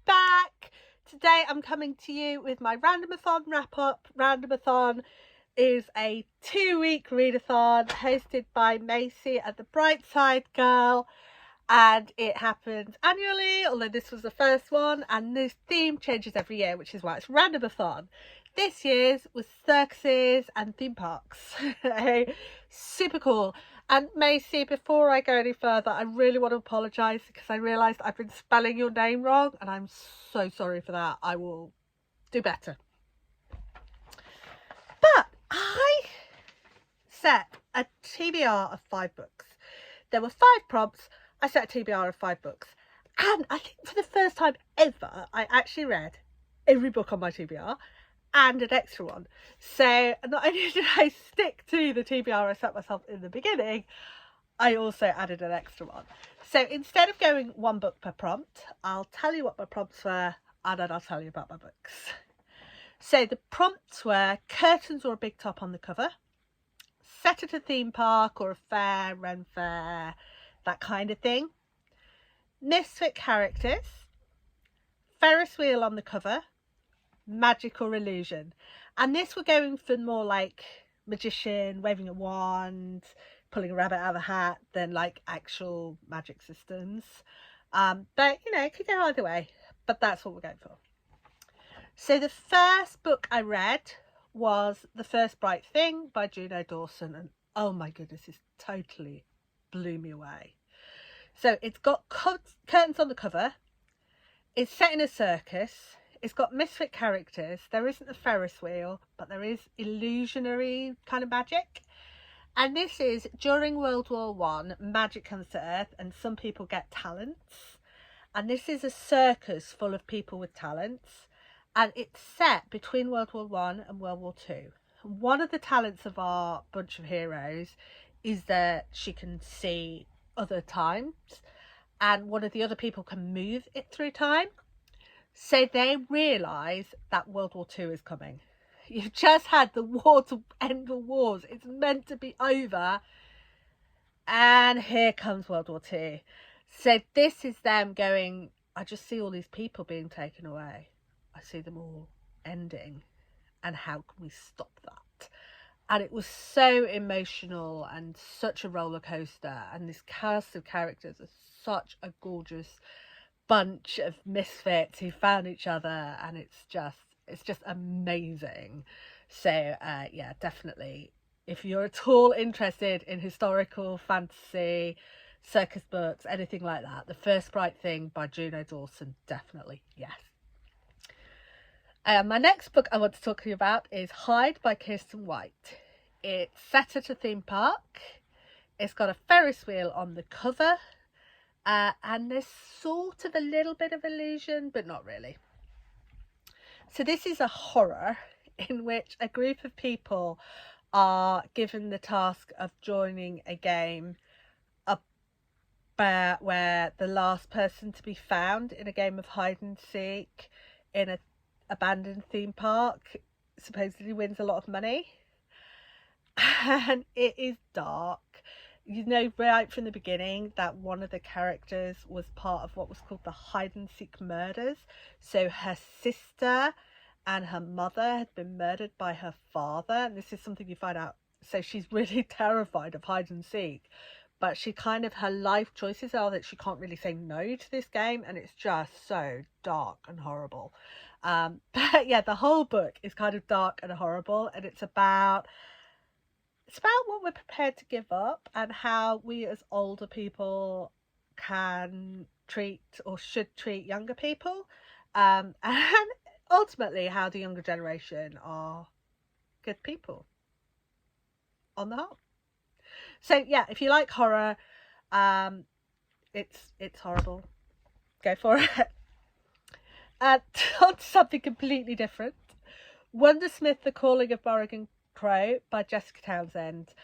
back. Today I'm coming to you with my Randomothon wrap up. Randomothon is a 2-week readathon hosted by Macy at the Bright Side Girl, and it happens annually, although this was the first one, and this theme changes every year, which is why it's Randomothon. This year's was circuses and theme parks. Super cool. And Macy, before I go any further, I really want to apologise because I realised I've been spelling your name wrong, and I'm so sorry for that. I will do better. But I set a TBR of 5 books. There were 5 prompts. I set a TBR of 5 books. And I think for the first time ever, I actually read every book on my TBR and an extra one. So not only did I stick to the TBR I set myself in the beginning, I also added an extra one. So instead of going 1 book per prompt, I'll tell you what my prompts were, and then I'll tell you about my books. So the prompts were curtains or a big top on the cover, set at a theme park or a fair, Ren fair, that kind of thing, misfit characters, Ferris wheel on the cover, magic or illusion. And this we're going for more like magician, waving a wand, pulling a rabbit out of a hat than like actual magic systems. But you know, it could go either way, but that's what we're going for. So the first book I read was The First Bright Thing by Juno, Dawson, and oh my goodness, this totally blew me away. So it's got curtains on the cover, it's set in a circus, it's got misfit characters, there isn't a Ferris wheel, but there is illusionary kind of magic. And this is during World War I, magic comes to Earth and some people get talents. And this is a circus full of people with talents. And it's set between World War I and World War II. One of the talents of our bunch of heroes is that she can see other times, and one of the other people can move it through time. So they realise that World War II is coming. You've just had the war to end all wars. It's meant to be over. And here comes World War II. So this is them going, I just see all these people being taken away. I see them all ending. And how can we stop that? And it was so emotional and such a roller coaster. And this cast of characters are such a gorgeous bunch of misfits who found each other, and it's just amazing. So yeah, definitely, if you're at all interested in historical fantasy, circus books, anything like that, The First Bright Thing by Juno Dawson, definitely yes. My next book I want to talk to you about is Hide by Kiersten White. It's set at a theme park. It's got a Ferris wheel on the cover. And there's sort of a little bit of illusion, but not really. So this is a horror in which a group of people are given the task of joining a game about where the last person to be found in a game of hide and seek in an abandoned theme park supposedly wins a lot of money. And it is dark. You know right from the beginning that one of the characters was part of what was called the hide and seek murders. So her sister and her mother had been murdered by her father, and this is something you find out. So she's really terrified of hide and seek, but she kind of, her life choices are that she can't really say no to this game, and it's just so dark and horrible. But yeah, the whole book is kind of dark and horrible, and it's about what we're prepared to give up and how we as older people can treat or should treat younger people, and ultimately how the younger generation are good people on the whole. So yeah, if you like horror, it's horrible, go for it. On to something completely different. Wundersmith, The Calling of Morrigan by Jessica Townsend.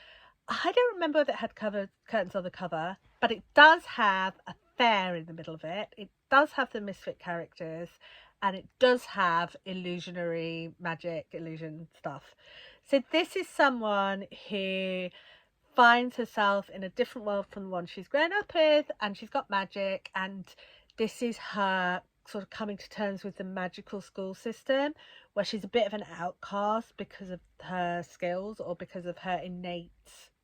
I don't remember if it had curtains on the cover, but it does have a fair in the middle of it. It does have the misfit characters, and it does have illusionary magic, illusion stuff. So this is someone who finds herself in a different world from the one she's grown up with, and she's got magic, and this is her sort of coming to terms with the magical school system, where she's a bit of an outcast because of her skills or because of her innate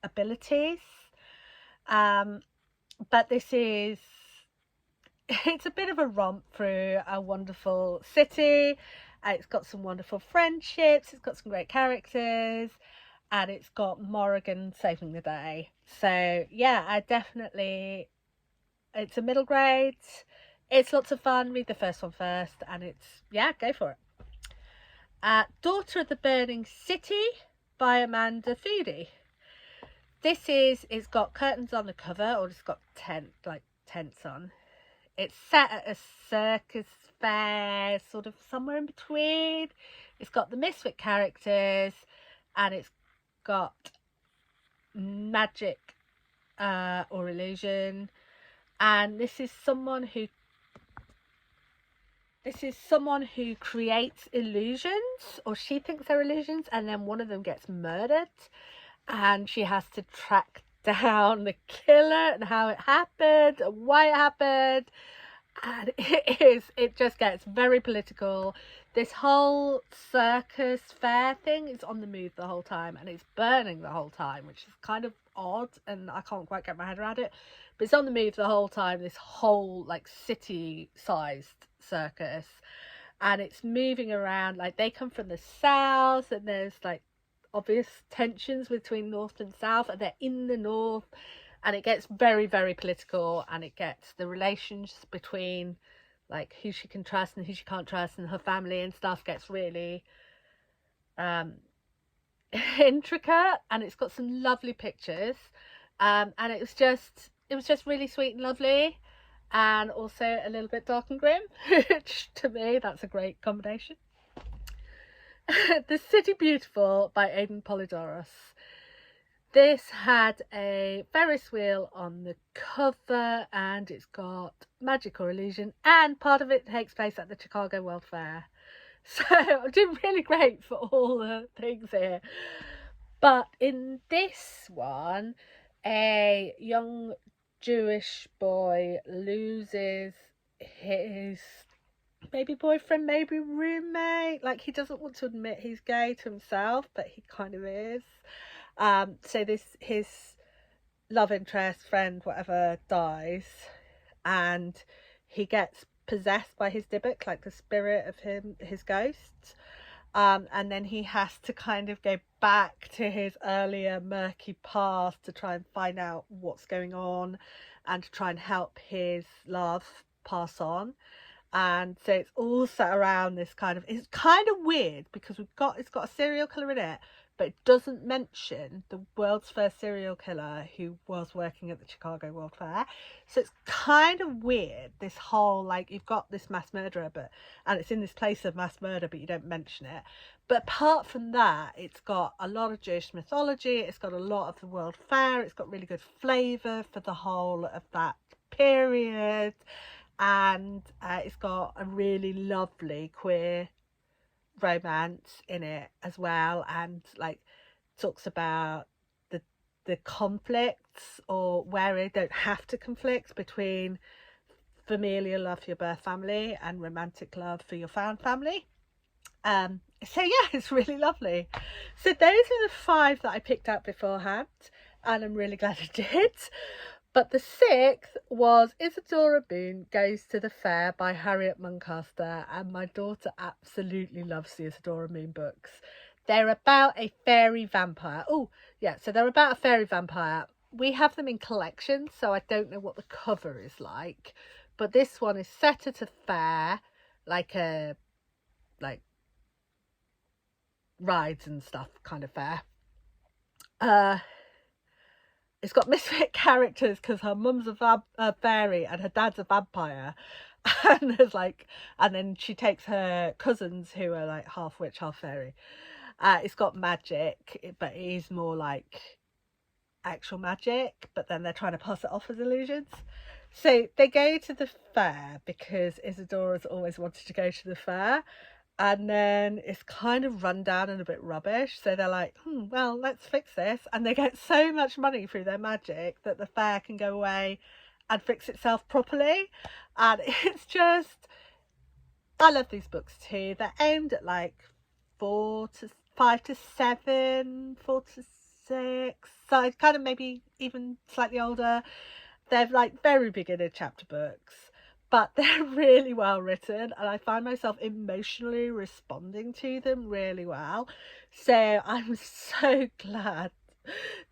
abilities. But this is, it's a bit of a romp through a wonderful city. It's got some wonderful friendships, it's got some great characters, and it's got Morrigan saving the day. So yeah, it's a middle grade. It's lots of fun. Read the first one first, and yeah, go for it. Daughter of the Burning City by Amanda Foody. It's got curtains on the cover, or it's got tents on. It's set at a circus fair, sort of somewhere in between. It's got the misfit characters, and it's got magic or illusion. And this is someone who creates illusions, or she thinks they're illusions, and then one of them gets murdered, and she has to track down the killer and how it happened and why it happened. And it just gets very political. This whole circus fair thing is on the move the whole time, and it's burning the whole time, which is kind of odd, and I can't quite get my head around it. But it's on the move the whole time, this whole like city-sized circus, and it's moving around. Like, they come from the south, and there's like obvious tensions between north and south, and they're in the north, and it gets very, very political, and it gets the relations between like who she can trust and who she can't trust, and her family and stuff gets really intricate, and it's got some lovely pictures, and it was just really sweet and lovely, and also a little bit dark and grim, which to me, that's a great combination. The City Beautiful by Aden Polydoros. This had a Ferris wheel on the cover, and it's got magic or illusion, and part of it takes place at the Chicago World Fair. So I'm doing really great for all the things here. But in this one, a young Jewish boy loses his maybe boyfriend, maybe roommate. Like, he doesn't want to admit he's gay to himself, but he kind of is. So his love interest, friend, whatever, dies, and he gets possessed by his Dybbuk, like the spirit of his ghost. And then he has to kind of go back to his earlier murky past to try and find out what's going on, and to try and help his love pass on. And so it's all set around this it's kind of weird because it's got a serial killer in it, but it doesn't mention the world's first serial killer who was working at the Chicago World Fair. So it's kind of weird, this whole, like, you've got this mass murderer, and it's in this place of mass murder, but you don't mention it. But apart from that, it's got a lot of Jewish mythology, it's got a lot of the World Fair, it's got really good flavour for the whole of that period, and it's got a really lovely queer romance in it as well, and like talks about the conflicts, or where it don't have to conflict, between familial love for your birth family and romantic love for your found family. So yeah, it's really lovely. So those are the 5 that I picked out beforehand, and I'm really glad I did. But the 6th was Isadora Boone Goes to the Fair by Harriet Muncaster, and my daughter absolutely loves the Isadora Boone books. They're about a fairy vampire. Oh, yeah, so they're about a fairy vampire. We have them in collections, so I don't know what the cover is like. But this one is set at a fair, like rides and stuff kind of fair. It's got misfit characters because her mum's a fairy and her dad's a vampire, and then she takes her cousins who are like half witch, half fairy. It's got magic, but it is more like actual magic, but then they're trying to pass it off as illusions. So they go to the fair because Isadora's always wanted to go to the fair, and then it's kind of run down and a bit rubbish, so they're like, well, let's fix this, and they get so much money through their magic that the fair can go away and fix itself properly. And I love these books too. They're aimed at like 5 to 7, 4 to 6, so kind of maybe even slightly older. They're like very beginner chapter books, but they're really well written, and I find myself emotionally responding to them really well. So I'm so glad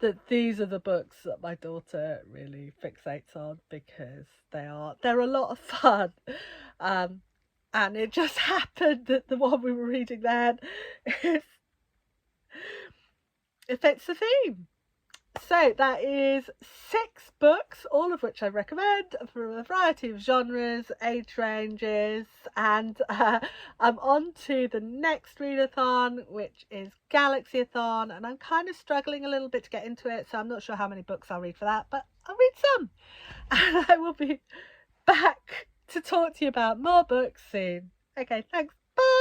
that these are the books that my daughter really fixates on, because they're a lot of fun. And it just happened that the one we were reading then it fits the theme. So that is 6 books, all of which I recommend, from a variety of genres, age ranges, and I'm on to the next readathon, which is Galaxyathon, and I'm kind of struggling a little bit to get into it, so I'm not sure how many books I'll read for that, but I'll read some, and I will be back to talk to you about more books soon. Okay, thanks, bye!